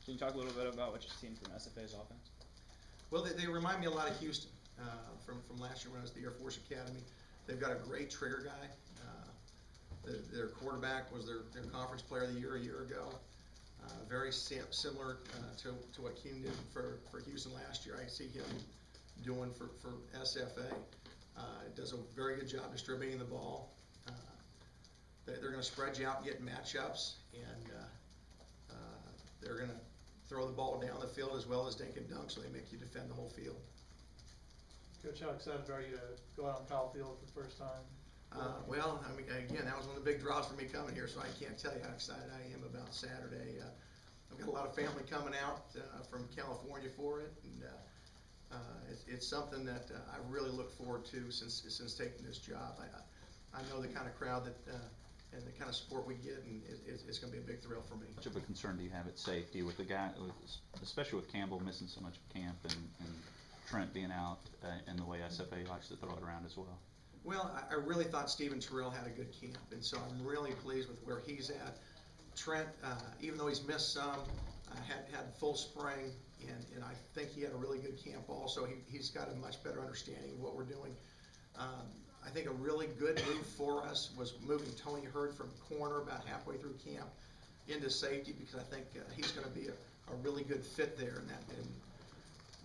Can you talk a little bit about what you've seen from SFA's offense? Well, they remind me a lot of Houston from last year when I was at the Air Force Academy. They've got a great trigger guy. Their quarterback was their conference player of the year a year ago. Very similar to what Keene did for Houston last year. I see him doing for SFA. Does a very good job distributing the ball. They're going to spread you out and get matchups, and they're going to throw the ball down the field as well as dink and dunk, so they make you defend the whole field. Coach, how excited are you to go out on Kyle Field for the first time? Well, I mean, again, that was one of the big draws for me coming here, so I can't tell you how excited I am about Saturday. I've got a lot of family coming out from California for it, and it's something that I really look forward to since taking this job. I know the kind of crowd that and the kind of support we get, and it's going to be a big thrill for me. How much of a concern do you have at safety with the guy, especially with Campbell missing so much of camp and Trent being out, and the way SFA likes to throw it around as well? Well, I really thought Steven Terrell had a good camp, and so I'm really pleased with where he's at. Trent, even though he's missed some, had full spring, and I think he had a really good camp also. He's got a much better understanding of what we're doing. I think a really good move for us was moving Tony Hurd from corner about halfway through camp into safety, because I think he's going to be a really good fit there, and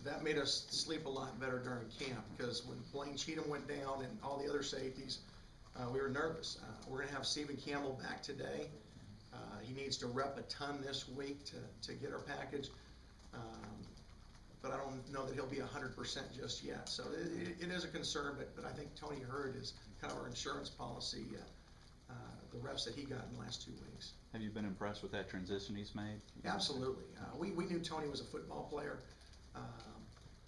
that made us sleep a lot better during camp, because when Blaine Cheatham went down and all the other safeties, we were nervous. We're going to have Stephen Campbell back today. He needs to rep a ton this week to get our package, but I don't know that he'll be 100% just yet. So it is a concern, but I think Tony Hurd is kind of our insurance policy, the reps that he got in the last 2 weeks. Have you been impressed with that transition he's made? Absolutely. We knew Tony was a football player.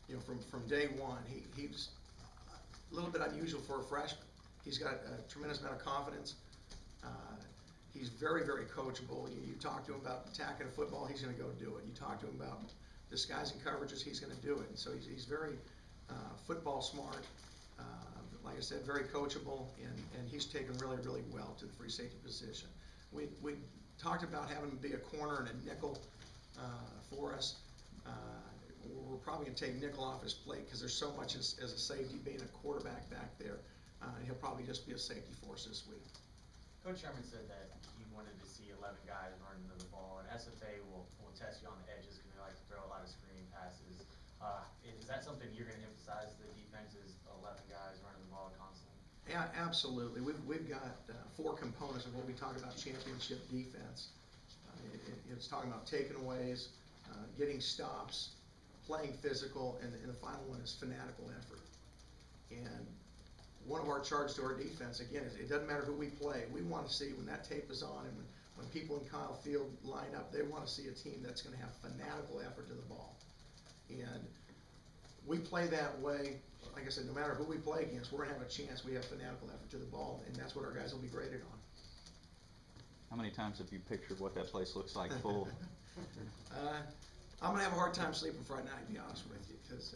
You know, from day one, he was a little bit unusual for a freshman. He's got a tremendous amount of confidence. He's very, very coachable. You talk to him about attacking a football, he's going to go do it. You talk to him about disguising coverages, he's going to do it. And so he's very football smart. Like I said, very coachable, and he's taken really, really well to the free safety position. We talked about having him be a corner and a nickel for us. We're probably going to take nickel off his plate, because there's so much as a safety being a quarterback back there. He'll probably just be a safety for us this week. Coach Sherman said that he wanted to see 11 guys running to the ball, and SFA will test you on the edges because they like to throw a lot of screen passes. Is that something you're going to emphasize, the defense is 11 guys running the ball constantly? Yeah, absolutely. We've got 4 components of what we talk about championship defense. It's talking about takeaways, getting stops, playing physical, and the final one is fanatical effort. And one of our charges to our defense, again, is it doesn't matter who we play. We want to see when that tape is on, and when people in Kyle Field line up, they want to see a team that's going to have fanatical effort to the ball. And we play that way. Like I said, no matter who we play against, we're going to have a chance. We have fanatical effort to the ball, and that's what our guys will be graded on. How many times have you pictured what that place looks like full? I'm going to have a hard time sleeping Friday night, to be honest with you, because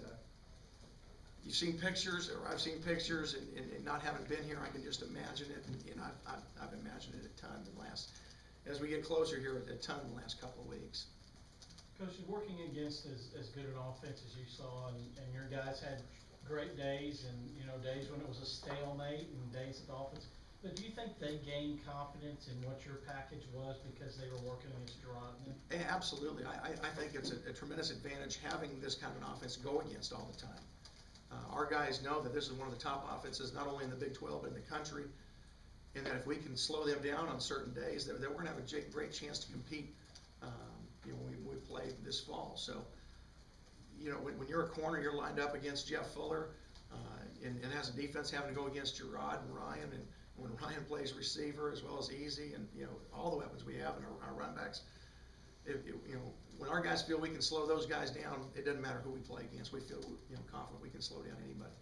you've seen pictures, or I've seen pictures, and not having been here, I can just imagine it, and I've imagined it a ton as we get closer here, a ton in the last couple of weeks. Coach, working against as good an offense as you saw, and your guys had great days, and days when it was a stalemate, and days at the offense. But do you think they gained confidence in what your package was because they were working against Zwerneman? Absolutely. I think it's a tremendous advantage having this kind of an offense to go against all the time. Our guys know that this is one of the top offenses, not only in the Big 12, but in the country, and that if we can slow them down on certain days, that we're going to have a great chance to compete when we play this fall. So, when you're a corner, you're lined up against Jeff Fuller, and as a defense having to go against Gerard and Ryan, and when Ryan plays receiver as well as Easy, and all the weapons we have in our run backs, when our guys feel we can slow those guys down, it doesn't matter who we play against. We feel confident we can slow down anybody.